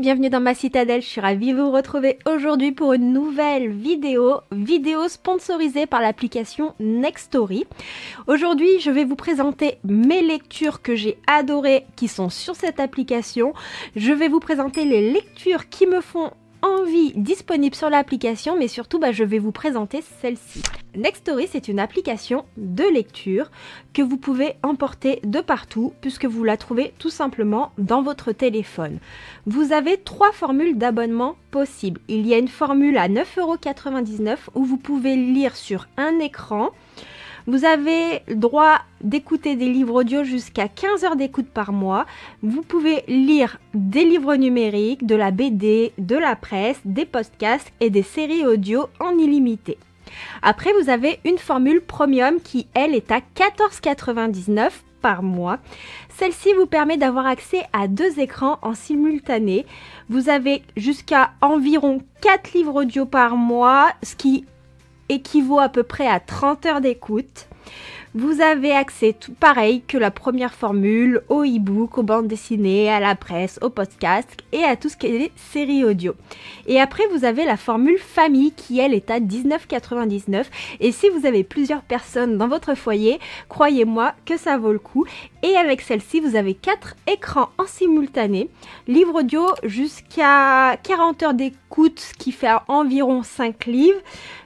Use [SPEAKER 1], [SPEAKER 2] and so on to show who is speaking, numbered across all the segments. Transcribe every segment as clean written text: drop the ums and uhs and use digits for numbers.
[SPEAKER 1] bienvenue dans ma citadelle, je suis ravie de vous retrouver aujourd'hui pour une nouvelle vidéo sponsorisée par l'application Nextory. Aujourd'hui, je vais vous présenter mes lectures que j'ai adorées qui sont sur cette application. Je vais vous présenter les lectures qui me font envie disponibles sur l'application, mais surtout je vais vous présenter celle-ci. Nextory, c'est une application de lecture que vous pouvez emporter de partout puisque vous la trouvez tout simplement dans votre téléphone. Vous avez 3 formules d'abonnement possibles. Il y a une formule à 9,99 € où vous pouvez lire sur un écran. Vous avez droit d'écouter des livres audio jusqu'à 15 heures d'écoute par mois. Vous pouvez lire des livres numériques, de la BD, de la presse, des podcasts et des séries audio en illimité. Après, vous avez une formule premium qui, elle, est à 14,99 € par mois. Celle-ci vous permet d'avoir accès à 2 écrans en simultané. Vous avez jusqu'à environ 4 livres audio par mois, ce qui équivaut à peu près à 30 heures d'écoute. Vous avez accès, tout pareil que la première formule, au e-book, aux bandes dessinées, à la presse, au podcast et à tout ce qui est séries audio. Et après, vous avez la formule famille qui, elle, est à 19,99 €. Et si vous avez plusieurs personnes dans votre foyer, croyez-moi que ça vaut le coup. Et avec celle-ci, vous avez 4 écrans en simultané, livre audio jusqu'à 40 heures d'écoute, ce qui fait environ 5 livres,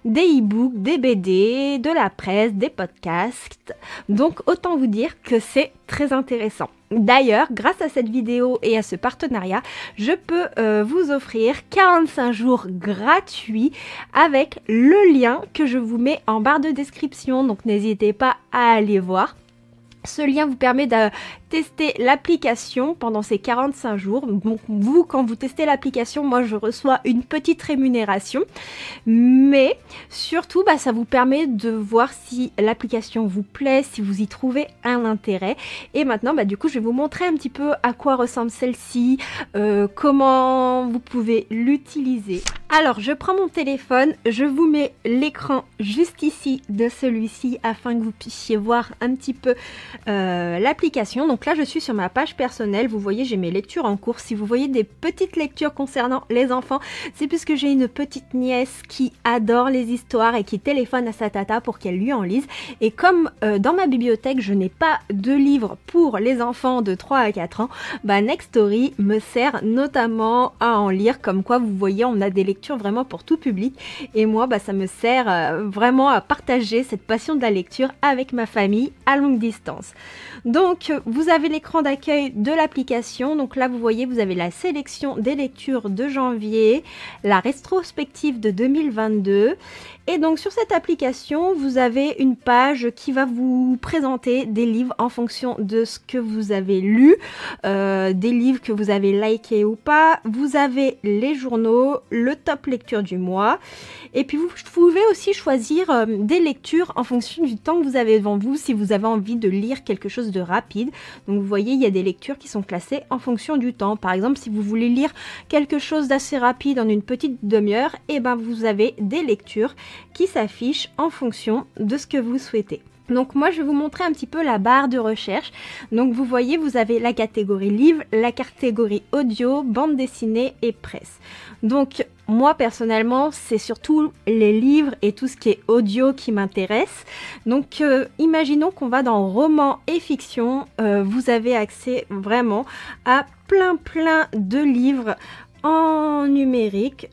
[SPEAKER 1] des e-books, des BD, de la presse, des podcasts. Donc autant vous dire que c'est très intéressant. D'ailleurs, grâce à cette vidéo et à ce partenariat, je peux vous offrir 45 jours gratuits avec le lien que je vous mets en barre de description. Donc n'hésitez pas à aller voir. Ce lien vous permet de tester l'application pendant ces 45 jours. Donc vous, quand vous testez l'application, moi je reçois une petite rémunération. Mais surtout, ça vous permet de voir si l'application vous plaît, si vous y trouvez un intérêt. Et maintenant, du coup, je vais vous montrer un petit peu à quoi ressemble celle-ci, comment vous pouvez l'utiliser. Alors, je prends mon téléphone, je vous mets l'écran juste ici de celui-ci afin que vous puissiez voir un petit peu l'application. Donc là, je suis sur ma page personnelle. Vous voyez, j'ai mes lectures en cours. Si vous voyez des petites lectures concernant les enfants, c'est puisque j'ai une petite nièce qui adore les histoires et qui téléphone à sa tata pour qu'elle lui en lise. Et comme dans ma bibliothèque, je n'ai pas de livres pour les enfants de 3 à 4 ans, Nextory me sert notamment à en lire. Comme quoi, vous voyez, on a des lectures vraiment pour tout public. Et moi, ça me sert vraiment à partager cette passion de la lecture avec ma famille à longue distance. Donc, vous avez l'écran d'accueil de l'application. Donc là, vous voyez, vous avez la sélection des lectures de janvier, la rétrospective de 2022. Et donc, sur cette application, vous avez une page qui va vous présenter des livres en fonction de ce que vous avez lu, des livres que vous avez likés ou pas. Vous avez les journaux, le top lecture du mois. Et puis, vous pouvez aussi choisir des lectures en fonction du temps que vous avez devant vous, si vous avez envie de lire quelque chose de rapide. Donc, vous voyez, il y a des lectures qui sont classées en fonction du temps. Par exemple, si vous voulez lire quelque chose d'assez rapide en une petite demi-heure, vous avez des lectures qui s'affichent en fonction de ce que vous souhaitez. Donc moi, je vais vous montrer un petit peu la barre de recherche. Donc vous voyez, vous avez la catégorie livre, la catégorie audio, bande dessinée et presse. Donc moi, personnellement, c'est surtout les livres et tout ce qui est audio qui m'intéresse. Donc imaginons qu'on va dans roman et fiction. Vous avez accès vraiment à plein de livres en numérique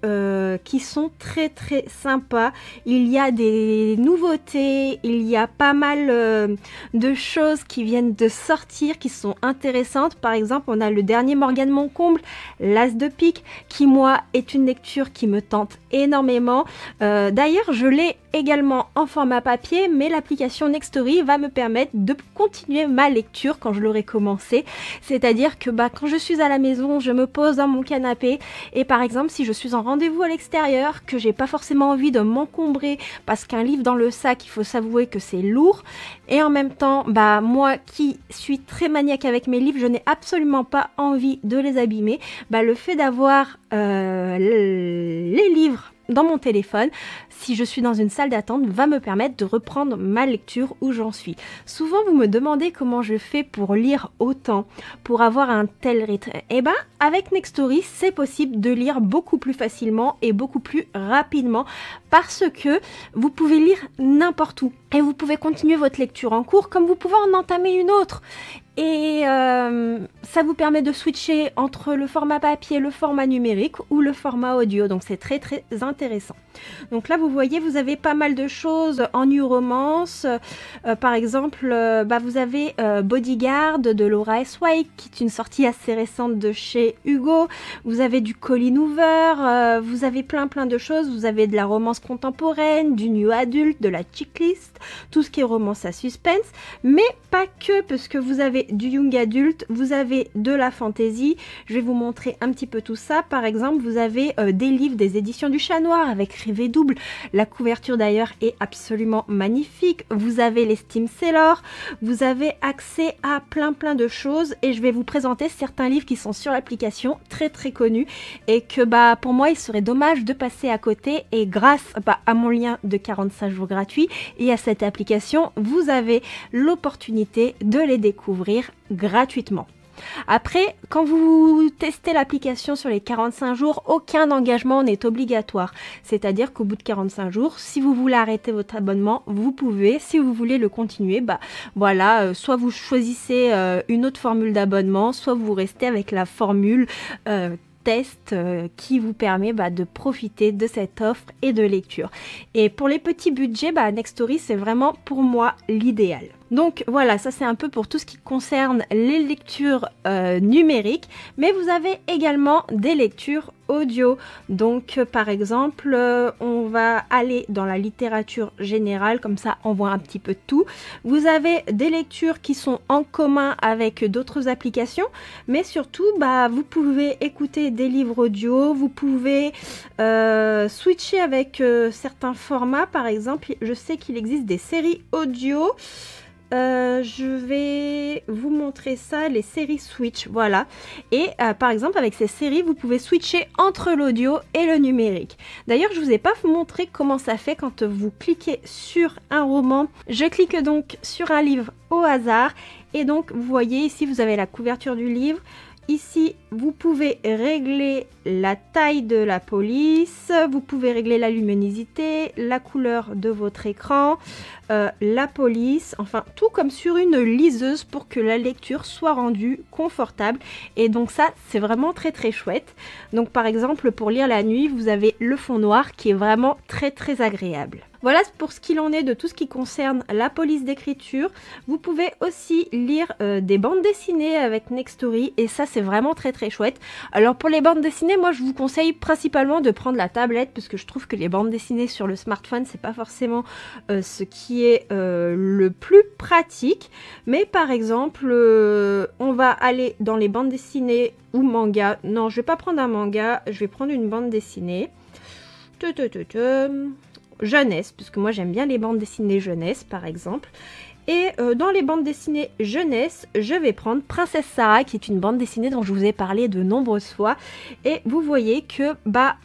[SPEAKER 1] qui sont très sympas. Il y a des nouveautés, il y a pas mal de choses qui viennent de sortir qui sont intéressantes. Par exemple, on a le dernier Morgane Moncomble, l'As de pique, qui moi est une lecture qui me tente énormément. D'ailleurs, je l'ai également en format papier, mais l'application Nextory va me permettre de continuer ma lecture quand je l'aurai commencé. C'est-à-dire que quand je suis à la maison, je me pose dans mon canapé et par exemple, si je suis en rendez-vous à l'extérieur, que j'ai pas forcément envie de m'encombrer parce qu'un livre dans le sac, il faut s'avouer que c'est lourd, et en même temps, moi qui suis très maniaque avec mes livres, je n'ai absolument pas envie de les abîmer. Le fait d'avoir les livres dans mon téléphone, si je suis dans une salle d'attente, va me permettre de reprendre ma lecture où j'en suis. Souvent, vous me demandez comment je fais pour lire autant, pour avoir un tel rythme. Eh ben, avec Nextory, c'est possible de lire beaucoup plus facilement et beaucoup plus rapidement parce que vous pouvez lire n'importe où. Et vous pouvez continuer votre lecture en cours comme vous pouvez en entamer une autre. Et ça vous permet de switcher entre le format papier, le format numérique ou le format audio. Donc c'est très très intéressant. Donc là vous voyez, vous avez pas mal de choses en new romance. Par exemple, vous avez Bodyguard de Laura S. White, qui est une sortie assez récente de chez Hugo. Vous avez du Colleen Hoover, vous avez plein de choses. Vous avez de la romance contemporaine, du new adulte, de la checklist, tout ce qui est romance à suspense. Mais pas que, parce que vous avez du young adulte, vous avez de la fantasy. Je vais vous montrer un petit peu tout ça. Par exemple, vous avez des livres des éditions du Chat Noir avec Rivet Double. La couverture d'ailleurs est absolument magnifique. Vous avez les Steam Sellers. Vous avez accès à plein de choses et je vais vous présenter certains livres qui sont sur l'application, très connus, et que pour moi il serait dommage de passer à côté. Et grâce à mon lien de 45 jours gratuits et à cette application, vous avez l'opportunité de les découvrir gratuitement. Après, quand vous testez l'application sur les 45 jours, aucun engagement n'est obligatoire. C'est-à-dire qu'au bout de 45 jours, si vous voulez arrêter votre abonnement, vous pouvez. Si vous voulez le continuer, voilà, soit vous choisissez une autre formule d'abonnement, soit vous restez avec la formule test qui vous permet de profiter de cette offre et de lecture. Et pour les petits budgets, Nextory c'est vraiment pour moi l'idéal. Donc voilà, ça c'est un peu pour tout ce qui concerne les lectures numériques, mais vous avez également des lectures audio. Donc par exemple, on va aller dans la littérature générale, comme ça on voit un petit peu tout. Vous avez des lectures qui sont en commun avec d'autres applications, mais surtout vous pouvez écouter des livres audio, vous pouvez switcher avec certains formats. Par exemple, je sais qu'il existe des séries audio. Je vais vous montrer ça, les séries Switch, voilà. Et par exemple, avec ces séries, vous pouvez switcher entre l'audio et le numérique. D'ailleurs, je ne vous ai pas montré comment ça fait quand vous cliquez sur un roman. Je clique donc sur un livre au hasard. Et donc, vous voyez ici, vous avez la couverture du livre. Ici, vous pouvez régler la taille de la police, vous pouvez régler la luminosité, la couleur de votre écran, la police, enfin tout comme sur une liseuse pour que la lecture soit rendue confortable. Et donc ça, c'est vraiment très chouette. Donc par exemple, pour lire la nuit, vous avez le fond noir qui est vraiment très agréable. Voilà pour ce qu'il en est de tout ce qui concerne la police d'écriture. Vous pouvez aussi lire des bandes dessinées avec Nextory et ça c'est vraiment très chouette. Alors pour les bandes dessinées, moi je vous conseille principalement de prendre la tablette parce que je trouve que les bandes dessinées sur le smartphone c'est pas forcément ce qui est le plus pratique. Mais par exemple, on va aller dans les bandes dessinées ou manga. Non, je vais pas prendre un manga, je vais prendre une bande dessinée. Jeunesse, parce que moi j'aime bien les bandes dessinées jeunesse par exemple. Et dans les bandes dessinées jeunesse, je vais prendre Princesse Sarah, qui est une bande dessinée dont je vous ai parlé de nombreuses fois. Et vous voyez que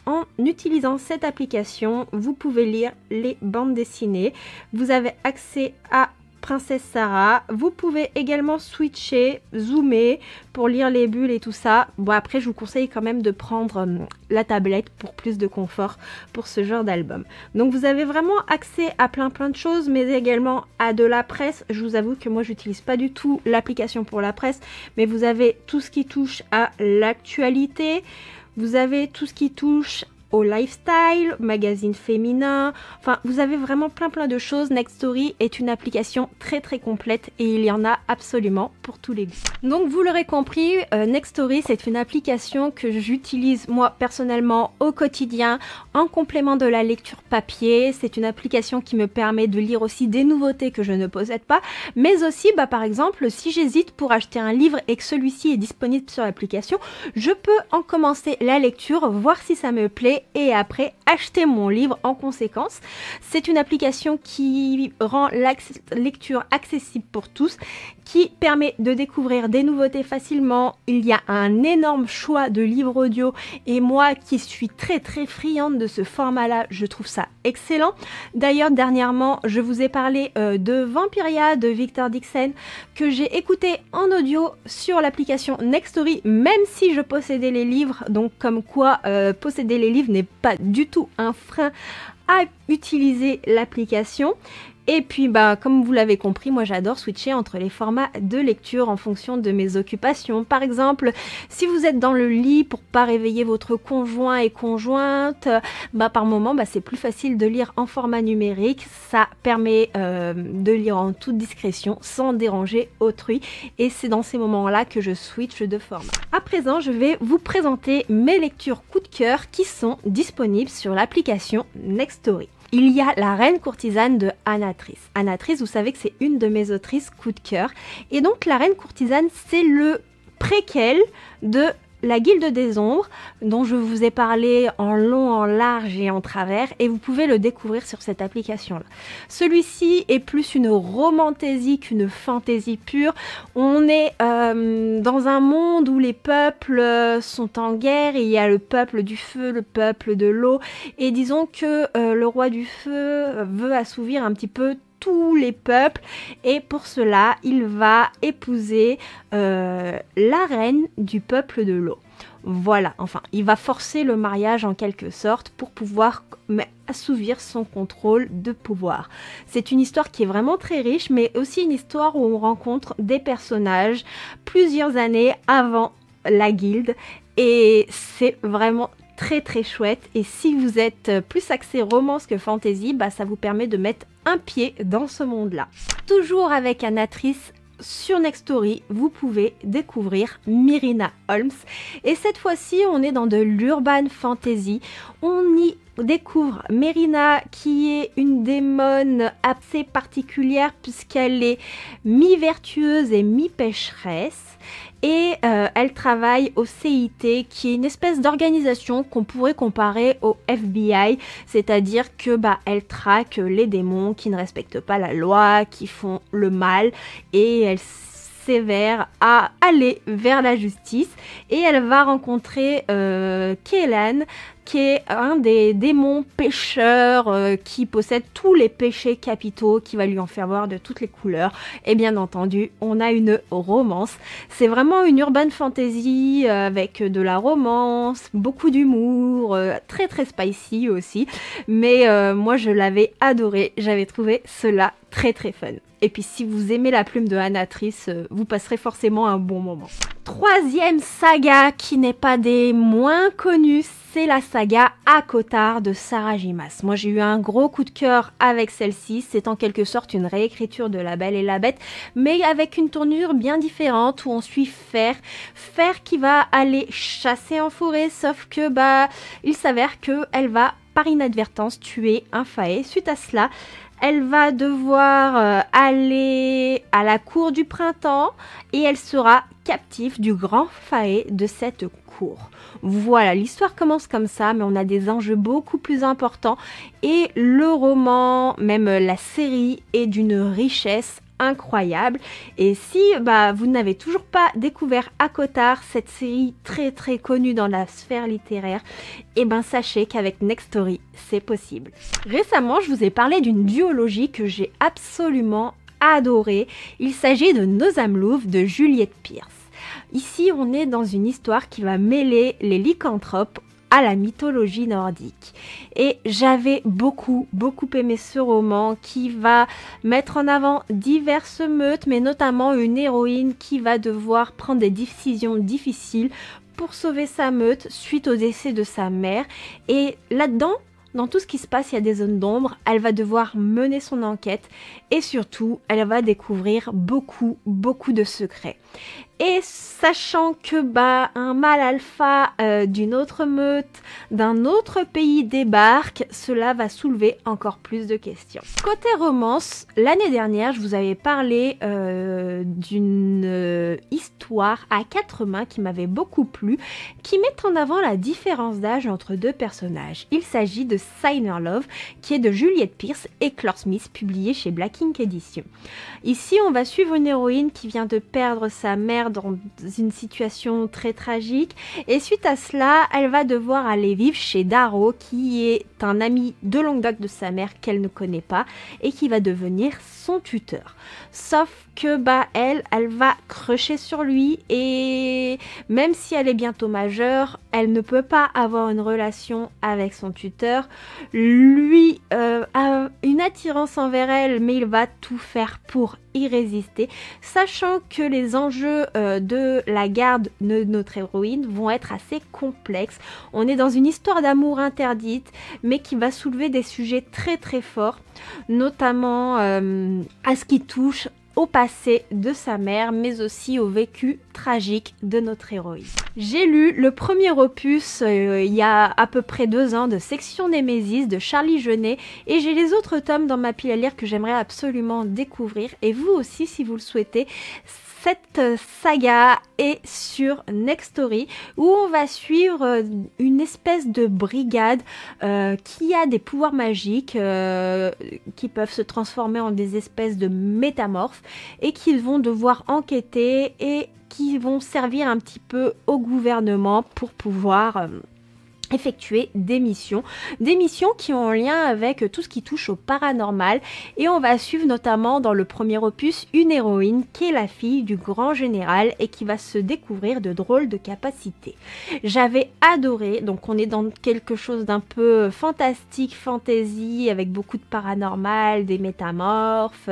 [SPEAKER 1] en utilisant cette application, vous pouvez lire les bandes dessinées. Vous avez accès à Princesse Sarah. Vous pouvez également switcher, zoomer pour lire les bulles et tout ça. Bon, après je vous conseille quand même de prendre la tablette pour plus de confort pour ce genre d'album. Donc vous avez vraiment accès à plein de choses, mais également à de la presse. Je vous avoue que moi j'utilise pas du tout l'application pour la presse, mais vous avez tout ce qui touche à l'actualité. Vous avez tout ce qui touche au lifestyle, magazine féminin, enfin vous avez vraiment plein de choses. Nextory est une application très complète et il y en a absolument pour tous les goûts. Donc vous l'aurez compris, Nextory c'est une application que j'utilise moi personnellement au quotidien en complément de la lecture papier. C'est une application qui me permet de lire aussi des nouveautés que je ne possède pas, mais aussi par exemple si j'hésite pour acheter un livre et que celui-ci est disponible sur l'application, je peux en commencer la lecture, voir si ça me plaît télécharger et après acheter mon livre en conséquence. C'est une application qui rend la lecture accessible pour tous, qui permet de découvrir des nouveautés facilement. Il y a un énorme choix de livres audio et moi qui suis très friande de ce format-là, je trouve ça excellent. D'ailleurs, dernièrement, je vous ai parlé de Vampiria de Victor Dixon que j'ai écouté en audio sur l'application Nextory, même si je possédais les livres. Donc comme quoi posséder les livres n'est pas du tout un frein à utiliser l'application. Et puis comme vous l'avez compris, moi j'adore switcher entre les formats de lecture en fonction de mes occupations. Par exemple, si vous êtes dans le lit pour pas réveiller votre conjoint et conjointe, par moment c'est plus facile de lire en format numérique. Ça permet de lire en toute discrétion sans déranger autrui, et c'est dans ces moments-là que je switch de format. À présent, je vais vous présenter mes lectures coup de cœur qui sont disponibles sur l'application Nextory. Il y a La Reine Courtisane de Anna Triss. Anna Triss, vous savez que c'est une de mes autrices coup de cœur. Et donc La Reine Courtisane, c'est le préquel de La Guilde des Ombres, dont je vous ai parlé en long, en large et en travers, et vous pouvez le découvrir sur cette application-là. Celui-ci est plus une romantaisie qu'une fantaisie pure. On est dans un monde où les peuples sont en guerre, et il y a le peuple du feu, le peuple de l'eau, et disons que le roi du feu veut assouvir un petit peu tous les peuples, et pour cela il va épouser la reine du peuple de l'eau. Voilà, enfin il va forcer le mariage en quelque sorte pour pouvoir assouvir son contrôle de pouvoir. C'est une histoire qui est vraiment très riche, mais aussi une histoire où on rencontre des personnages plusieurs années avant la guilde, et c'est vraiment très chouette. Et si vous êtes plus axé romance que fantasy, ça vous permet de mettre un pied dans ce monde-là. Toujours avec Anna Triss, sur Nextory, vous pouvez découvrir Myrina Holmes. Et cette fois-ci, on est dans de l'urban fantasy. On y découvre Myrina, qui est une démone assez particulière puisqu'elle est mi-vertueuse et mi-pécheresse. Et elle travaille au CIT, qui est une espèce d'organisation qu'on pourrait comparer au FBI, c'est-à-dire que elle traque les démons qui ne respectent pas la loi, qui font le mal, et elle sévère à aller vers la justice. Et elle va rencontrer Kélan, qui est un des démons pécheurs qui possède tous les péchés capitaux, qui va lui en faire voir de toutes les couleurs. Et bien entendu, on a une romance. C'est vraiment une urban fantasy avec de la romance, beaucoup d'humour, très spicy aussi. Mais moi je l'avais adoré, j'avais trouvé cela très fun. Et puis si vous aimez la plume de Anna Triss, vous passerez forcément un bon moment. Troisième saga qui n'est pas des moins connues, c'est la saga ACOTAR de Sarah J. Maas. Moi j'ai eu un gros coup de cœur avec celle-ci, c'est en quelque sorte une réécriture de La Belle et la Bête, mais avec une tournure bien différente où on suit Fer qui va aller chasser en forêt, sauf que il s'avère qu'elle va par inadvertance tuer un faé. Suite à cela, elle va devoir aller à la cour du printemps et elle sera captive du grand faé de cette cour. Voilà, l'histoire commence comme ça, mais on a des enjeux beaucoup plus importants et le roman, même la série, est d'une richesse incroyable. Et si vous n'avez toujours pas découvert ACOTAR, cette série très connue dans la sphère littéraire, sachez qu'avec Nextory, c'est possible. Récemment, je vous ai parlé d'une duologie que j'ai absolument adorée. Il s'agit de Nos âmes louves de Juliette Pierce. Ici, on est dans une histoire qui va mêler les lycanthropes à la mythologie nordique. Et j'avais beaucoup aimé ce roman qui va mettre en avant diverses meutes, mais notamment une héroïne qui va devoir prendre des décisions difficiles pour sauver sa meute suite au décès de sa mère. Et là-dedans, dans tout ce qui se passe, il y a des zones d'ombre. Elle va devoir mener son enquête et surtout, elle va découvrir beaucoup de secrets. Et sachant que un mâle alpha d'une autre meute, d'un autre pays débarque, cela va soulever encore plus de questions. Côté romance, l'année dernière, je vous avais parlé d'une histoire histoire à 4 mains qui m'avait beaucoup plu, qui met en avant la différence d'âge entre deux personnages. Il s'agit de Signer Love, qui est de Juliette Pearce et Claire Smith, publié chez Black Ink Edition. Ici, on va suivre une héroïne qui vient de perdre sa mère dans une situation très tragique, et suite à cela, elle va devoir aller vivre chez Darrow, qui est un ami de longue date de sa mère qu'elle ne connaît pas, et qui va devenir son tuteur. Sauf que elle va crusher sur lui, et même si elle est bientôt majeure, elle ne peut pas avoir une relation avec son tuteur. Lui a une attirance envers elle, mais il va tout faire pour y résister, sachant que les enjeux de la garde de notre héroïne vont être assez complexes. On est dans une histoire d'amour interdite, mais qui va soulever des sujets très très forts, notamment à ce qui touche au passé de sa mère, mais aussi au vécu tragique de notre héroïne. J'ai lu le premier opus il y a à peu près 2 ans de Section Némésis de Charlie Jeunet, et j'ai les autres tomes dans ma pile à lire que j'aimerais absolument découvrir, et vous aussi si vous le souhaitez. Cette saga est sur Nextory, où on va suivre une espèce de brigade qui a des pouvoirs magiques qui peuvent se transformer en des espèces de métamorphes, et qui vont devoir enquêter et qui vont servir un petit peu au gouvernement pour pouvoir effectuer des missions qui ont un lien avec tout ce qui touche au paranormal, et on va suivre notamment dans le premier opus une héroïne qui est la fille du grand général et qui va se découvrir de drôles de capacités. J'avais adoré, donc on est dans quelque chose d'un peu fantastique, fantasy, avec beaucoup de paranormal, des métamorphes,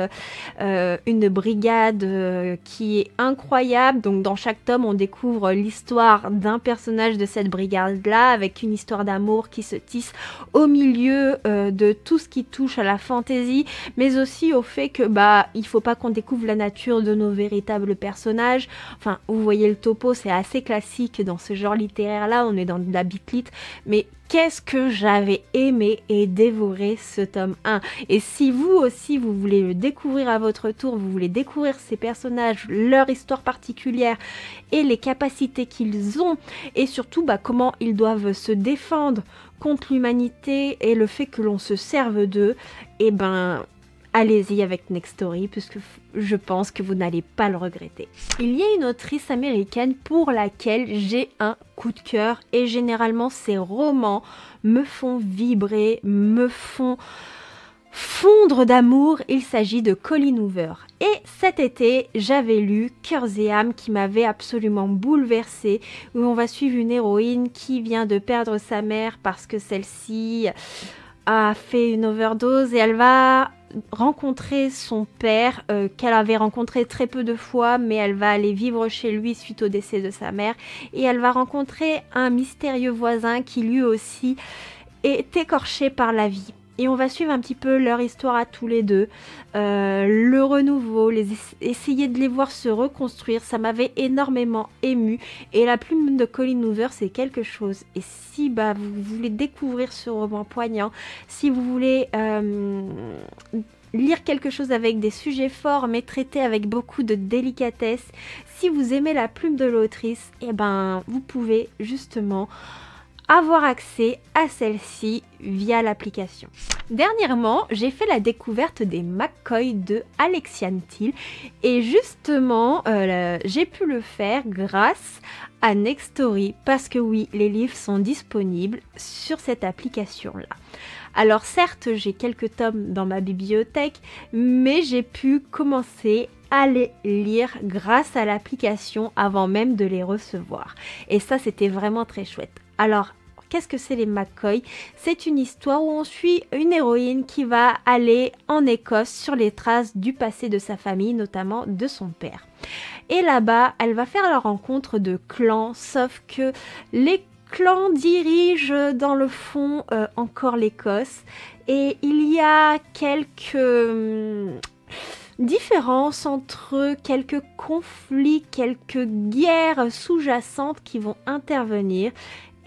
[SPEAKER 1] une brigade qui est incroyable. Donc dans chaque tome on découvre l'histoire d'un personnage de cette brigade là, avec une histoire d'amour qui se tisse au milieu de tout ce qui touche à la fantaisie, mais aussi au fait que il faut pas qu'on découvre la nature de nos véritables personnages. Enfin, vous voyez le topo, c'est assez classique dans ce genre littéraire là, on est dans de la bitlit, mais qu'est-ce que j'avais aimé et dévoré ce tome 1. Et si vous aussi vous voulez le découvrir à votre tour, vous voulez découvrir ces personnages, leur histoire particulière et les capacités qu'ils ont, et surtout comment ils doivent se défendre contre l'humanité et le fait que l'on se serve d'eux, et allez-y avec Nextory, puisque je pense que vous n'allez pas le regretter. Il y a une autrice américaine pour laquelle j'ai un coup de cœur, et généralement ces romans me font vibrer, me font fondre d'amour. Il s'agit de Colleen Hoover. Et cet été, j'avais lu Cœurs et âmes, qui m'avait absolument bouleversée, où on va suivre une héroïne qui vient de perdre sa mère parce que celle-ci a fait une overdose, et elle va rencontrer son père qu'elle avait rencontré très peu de fois, mais elle va aller vivre chez lui suite au décès de sa mère, et elle va rencontrer un mystérieux voisin qui lui aussi est écorché par la vie. Et on va suivre un petit peu leur histoire à tous les deux, le renouveau, essayer de les voir se reconstruire. Ça m'avait énormément émue, et la plume de Colleen Hoover, c'est quelque chose. Et si vous voulez découvrir ce roman poignant, si vous voulez lire quelque chose avec des sujets forts mais traités avec beaucoup de délicatesse, si vous aimez la plume de l'autrice, vous pouvez justement avoir accès à celle-ci via l'application. Dernièrement, j'ai fait la découverte des McCoy de Alexiane Thiel, et justement, j'ai pu le faire grâce à Nextory, parce que oui, les livres sont disponibles sur cette application-là. Alors certes, j'ai quelques tomes dans ma bibliothèque, mais j'ai pu commencer à les lire grâce à l'application avant même de les recevoir. Et ça, c'était vraiment très chouette. Alors, qu'est-ce que c'est les McCoy? C'est une histoire où on suit une héroïne qui va aller en Écosse sur les traces du passé de sa famille, notamment de son père. Et là-bas, elle va faire la rencontre de clans, sauf que les clans dirigent dans le fond encore l'Écosse, et il y a quelques différences entre eux, quelques conflits, quelques guerres sous-jacentes qui vont intervenir.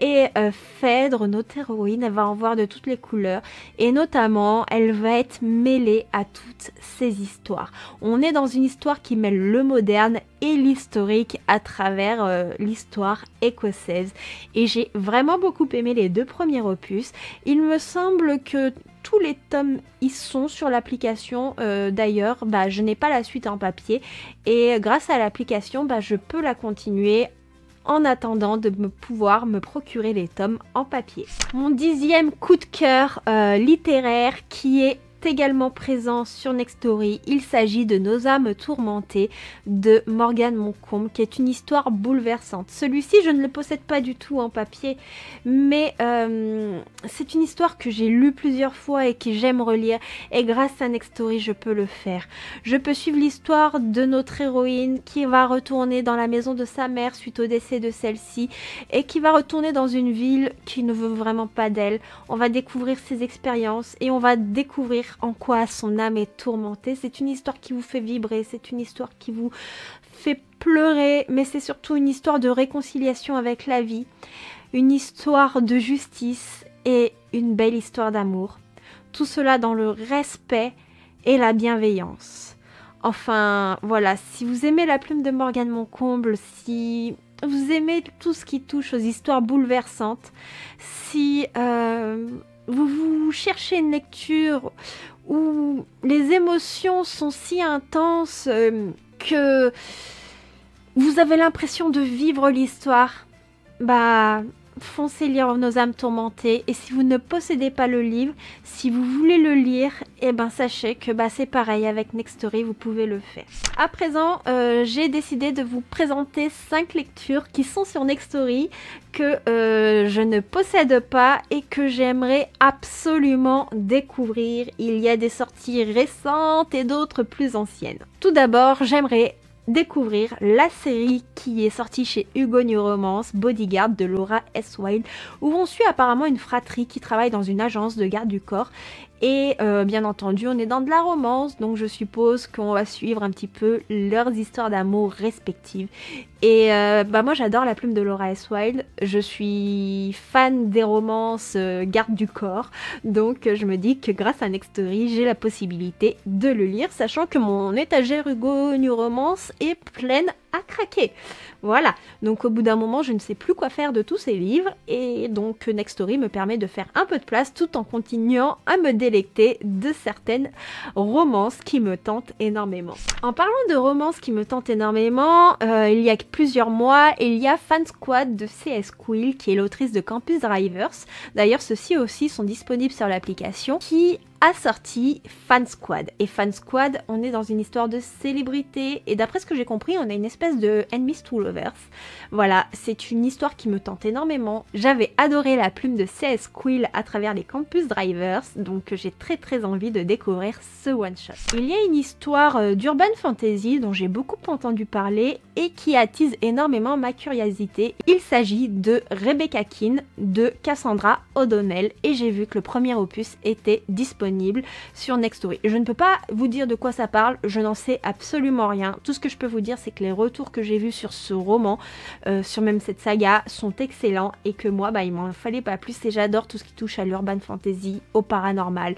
[SPEAKER 1] et Phèdre, notre héroïne, elle va en voir de toutes les couleurs et notamment elle va être mêlée à toutes ces histoires. On est dans une histoire qui mêle le moderne et l'historique à travers l'histoire écossaise et j'ai vraiment beaucoup aimé les 2 premiers opus. Il me semble que tous les tomes y sont sur l'application. D'ailleurs, je n'ai pas la suite en papier et grâce à l'application, je peux la continuer en attendant de pouvoir me procurer les tomes en papier. Mon 10e coup de cœur littéraire qui est également présent sur Nextory, il s'agit de Nos âmes tourmentées de Morgane Moncombe, qui est une histoire bouleversante. Celui-ci, je ne le possède pas du tout en papier, mais c'est une histoire que j'ai lue plusieurs fois et que j'aime relire, et grâce à Nextory, je peux le faire. Je peux suivre l'histoire de notre héroïne qui va retourner dans la maison de sa mère suite au décès de celle-ci, et qui va retourner dans une ville qui ne veut vraiment pas d'elle. On va découvrir ses expériences, et on va découvrir en quoi son âme est tourmentée. C'est une histoire qui vous fait vibrer, c'est une histoire qui vous fait pleurer, mais c'est surtout une histoire de réconciliation avec la vie, une histoire de justice et une belle histoire d'amour. Tout cela dans le respect et la bienveillance. Enfin, voilà, si vous aimez la plume de Morgane Moncombe, si vous aimez tout ce qui touche aux histoires bouleversantes, si vous cherchez une lecture où les émotions sont si intenses que vous avez l'impression de vivre l'histoire, foncez lire Nos âmes tourmentées. Et si vous ne possédez pas le livre, si vous voulez le lire, sachez que c'est pareil avec Nextory, vous pouvez le faire. À présent, j'ai décidé de vous présenter 5 lectures qui sont sur Nextory, que je ne possède pas et que j'aimerais absolument découvrir. Il y a des sorties récentes et d'autres plus anciennes. Tout d'abord, j'aimerais découvrir la série qui est sortie chez Hugo New Romance, Bodyguard de Laura S. Wilde, où on suit apparemment une fratrie qui travaille dans une agence de garde du corps. Et bien entendu, on est dans de la romance, donc je suppose qu'on va suivre un petit peu leurs histoires d'amour respectives. Et moi j'adore la plume de Laura S. Wilde, je suis fan des romances garde du corps, donc je me dis que grâce à Nextory, j'ai la possibilité de le lire, sachant que mon étagère Hugo New Romance est pleine à craquer. Voilà, donc au bout d'un moment, je ne sais plus quoi faire de tous ces livres, et donc Nextory me permet de faire un peu de place tout en continuant à me délecter de certaines romances qui me tentent énormément. En parlant de romances qui me tentent énormément, il y a plusieurs mois, il y a Fan Squad de C.S. Quill, qui est l'autrice de Campus Drivers. D'ailleurs, ceux-ci aussi sont disponibles sur l'application, qui a sorti Fan Squad. Et Fan Squad, on est dans une histoire de célébrité, et d'après ce que j'ai compris, on a une espèce de Enemies to Lovers. Voilà, c'est une histoire qui me tente énormément. J'avais adoré la plume de C.S. Quill à travers les Campus Drivers, donc j'ai très envie de découvrir ce one-shot. Il y a une histoire d'urban fantasy dont j'ai beaucoup entendu parler et qui attise énormément ma curiosité. Il s'agit de Rebecca Keane de Cassandra O'Donnell, et j'ai vu que le premier opus était disponible sur Nextory. Je ne peux pas vous dire de quoi ça parle, je n'en sais absolument rien. Tout ce que je peux vous dire, c'est que les retours que j'ai vus sur ce roman, sur même cette saga, sont excellents, et que moi, il m'en fallait pas plus, et j'adore tout ce qui touche à l'urban fantasy, au paranormal,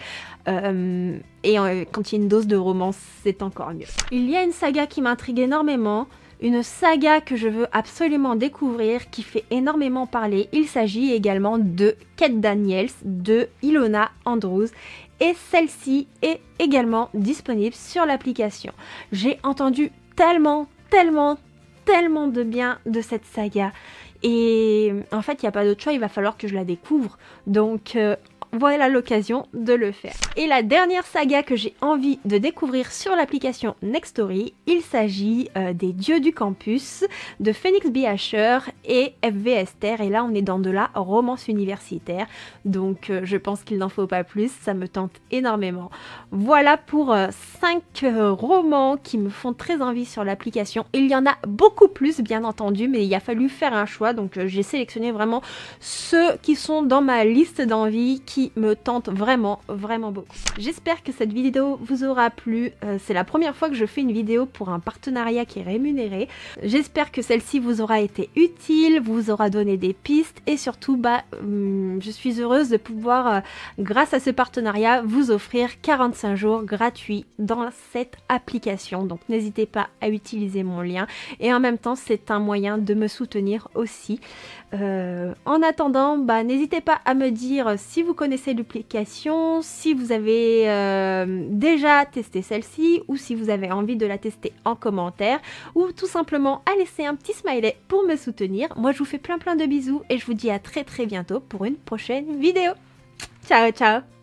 [SPEAKER 1] et quand il y a une dose de romance, c'est encore mieux. Il y a une saga qui m'intrigue énormément, une saga que je veux absolument découvrir, qui fait énormément parler. Il s'agit également de Kate Daniels de Ilona Andrews, et celle-ci est également disponible sur l'application. J'ai entendu tellement de bien de cette saga, et en fait il n'y a pas d'autre choix, il va falloir que je la découvre, donc voilà l'occasion de le faire. Et la dernière saga que j'ai envie de découvrir sur l'application Nextory, il s'agit des Dieux du Campus de Phoenix B. Asher et F.V. Esther, et là on est dans de la romance universitaire, donc je pense qu'il n'en faut pas plus, ça me tente énormément. Voilà pour 5 romans qui me font très envie sur l'application. Il y en a beaucoup plus bien entendu, mais il a fallu faire un choix, donc j'ai sélectionné vraiment ceux qui sont dans ma liste d'envie, qui qui me tente vraiment beaucoup. J'espère que cette vidéo vous aura plu. C'est la première fois que je fais une vidéo pour un partenariat qui est rémunéré. J'espère que celle-ci vous aura été utile, vous aura donné des pistes et surtout je suis heureuse de pouvoir, grâce à ce partenariat, vous offrir 45 jours gratuits dans cette application. Donc n'hésitez pas à utiliser mon lien et en même temps c'est un moyen de me soutenir aussi. En attendant, n'hésitez pas à me dire si vous connaissez l'application, si vous avez déjà testé celle-ci ou si vous avez envie de la tester en commentaire ou tout simplement à laisser un petit smiley pour me soutenir. Moi je vous fais plein de bisous et je vous dis à très bientôt pour une prochaine vidéo. Ciao ciao.